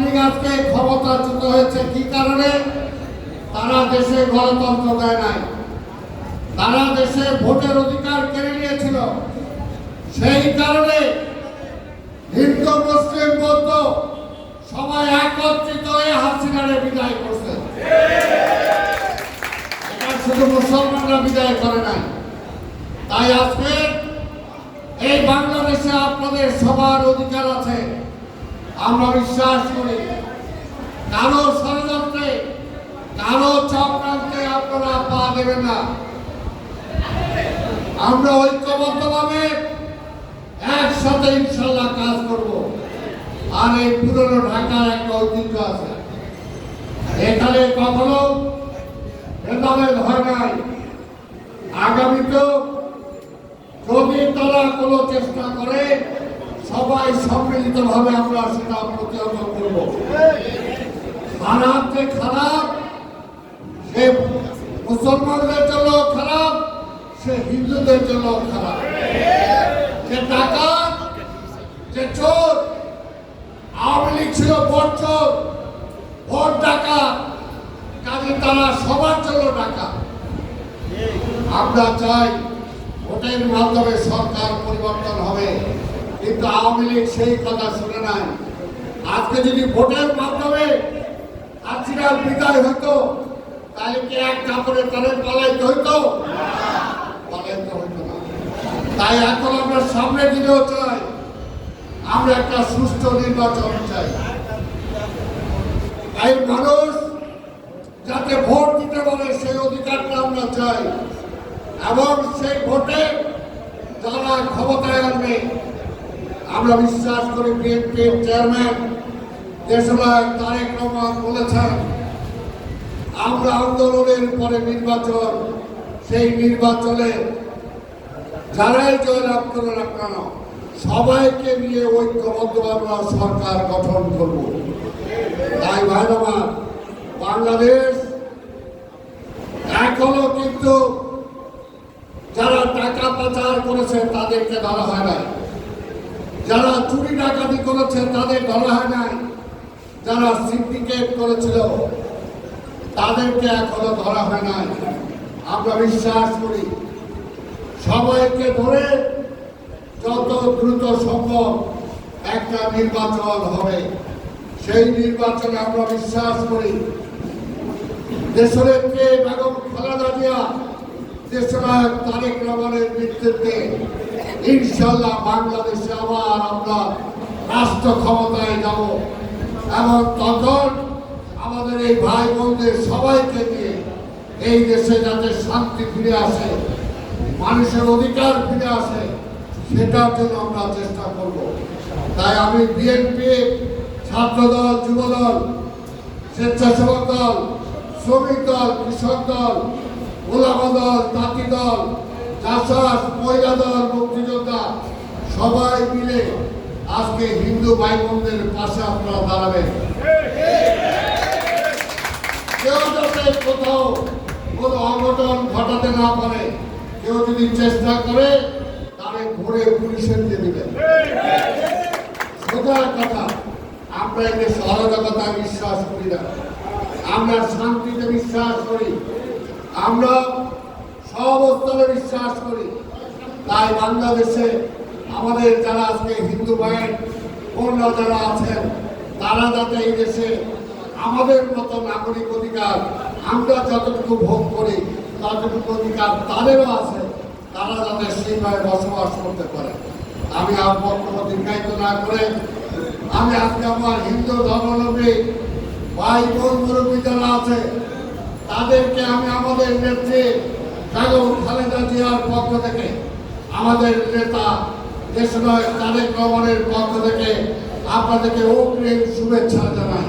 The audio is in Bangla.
লীগ আজকে ক্ষমতাচ্যুত হয়েছে কি কারণে? তারা দেশে গণতন্ত্র দেয় নাই, তারা দেশে ভোটের অধিকার কেড়ে নিয়েছিল। সেই কারণে হিন্দু মুসলিম বৌদ্ধ সবাই একত্রিত হয়ে হাসিনারে বিদায় করছে। এটা শুধু মুসলমানরা বিদায় করে নাই। তাই আজকে এই বাংলাদেশে আপনাদের সবার অধিকার আছে। আমরা বিশ্বাস করি কারো ষড়যন্ত্রে, কারো চক্রান্তে আপনারা পা দেবেন না। আমরা ঐক্যবদ্ধভাবে একসাথে ইনশাল্লাহ কাজ করব। আর এই পুরনো ঢাকার একটা ঐতিহ্য আছে, এখানে কখনো ভেদাভেদ হয় নাই। আগামীতেও যদি তারা কোনো চেষ্টা করে, সবাই সম্মিলিতভাবে আমরা সেটা প্রতিহত করব। খারাপ যে খারাপ, সে মুসলমানদের জন্য খারাপ, সে হিন্দুদের জন্য খারাপ। যে ডাকাত, যে চোর, আওয়ামী লীগ ছিল ভোট চোর, ভোট ডাকাত, কাজে তারা সবার জন্য ডাকাত। আমরা চাই ভোটের মাধ্যমে সরকার পরিবর্তন হবে, কিন্তু আওয়ামী লীগ সেই কথা শুনে নাই। আজকে যদি ভোটের মাধ্যমে হাসিনার বিদায় হতো, তাহলে কি এক কাপড়ে তাদের পালাইতে হইতো? পালাইতে হইতো না। তাই এখন আমরা সামনে দিলেও চাই, আমরা একটা সুষ্ঠু নির্বাচন চাই। তাই মানুষ যাতে ভোট দিতে পারে সেই অধিকারটা আমরা চাই, এবং সেই ভোটে যারা ক্ষমতায় আনবে, আমরা বিশ্বাস করি বিএনপির চেয়ারম্যান দেশনায়ক তারেক রহমান বলেছেন, আমরা আন্দোলনের পরে নির্বাচন, সেই নির্বাচনে যারাই জয়লাভ করে না কেন সবাইকে নিয়ে ঐক্যবদ্ধভাবে সরকার গঠন করব। তাই ভাইরা, বাংলাদেশ এখনো কিন্তু যারা টাকা পাচার করেছে তাদেরকে ধরা হয় নাই, যারা চুরি ডাকাতি করেছে তাদের ধরা হয় নাই, যারা সিন্ডিকেট করেছিল তাদেরকে এখনো ধরা হয় নাই। আমরা বিশ্বাস করি সবাইকে ধরে যত দ্রুত সম্ভব একটা নির্বাচন হবে। সেই নির্বাচনে আমরা বিশ্বাস করি দেশনেত্রী বেগম খালেদা জিয়া, দেশনায়ক তারেক রহমানের নেতৃত্বে ইনশাল্লাহ বাংলাদেশে আবার আমরা রাষ্ট্র ক্ষমতায় যাব, এবং তখন আমাদের এই ভাই বোনদের সবাইকে নিয়ে এই দেশে যাতে শান্তি ফিরে আসে, মানুষের অধিকার ফিরে আসে, সেটার জন্য আমরা চেষ্টা করব। তাই আমি বিএনপি, ছাত্রদল, যুবদল, স্বেচ্ছাসেবক দল, শ্রমিক দল, কৃষক দল, ওলামা দল, তাঁতি দল, জাসাস, মহিলা দল, মুক্তিযোদ্ধা সবাই মিলে আজকে হিন্দু ভাই বোনদের পাশে আপনারা দাঁড়াবেন। কেউ যাতে কোথাও কোনো অঘটন ঘটাতে না পারে, কেউ যদি চেষ্টা করে তাহলে ঘুরে পুলিশে দিয়ে দিবেন। সোজা কথা, আমরা এই দেশে অরাজকতা বিশ্বাস করি না, আমরা শান্তিতে বিশ্বাস করি, আমরা সহাবস্থানে বিশ্বাস করি। তাই বাংলাদেশে আমাদের যারা আজকে হিন্দু ভাইয়ের বোনরা যারা আছেন, তারা যাতে এই দেশে আমাদের মতো নাগরিক অধিকার আমরা যতটুকু ভোগ করি ততটুকু অধিকার তাদেরও আছে, তারা যাতে সেইভাবে বসবাস করতে পারে। আমি আর বক্তব্য দীর্ঘায়িত না করে আমি আজকে আমার হিন্দু ধর্মাবলম্বী ভাই বোন মুরব্বী যারা আছে তাদেরকে আমি আমাদের নেত্রী বেগম খালেদা জিয়ার পক্ষ থেকে, আমাদের নেতা দেশনায়ক তারেক রহমানের পক্ষ থেকে আপনাদেরকে অগ্রিম শুভেচ্ছা জানাই।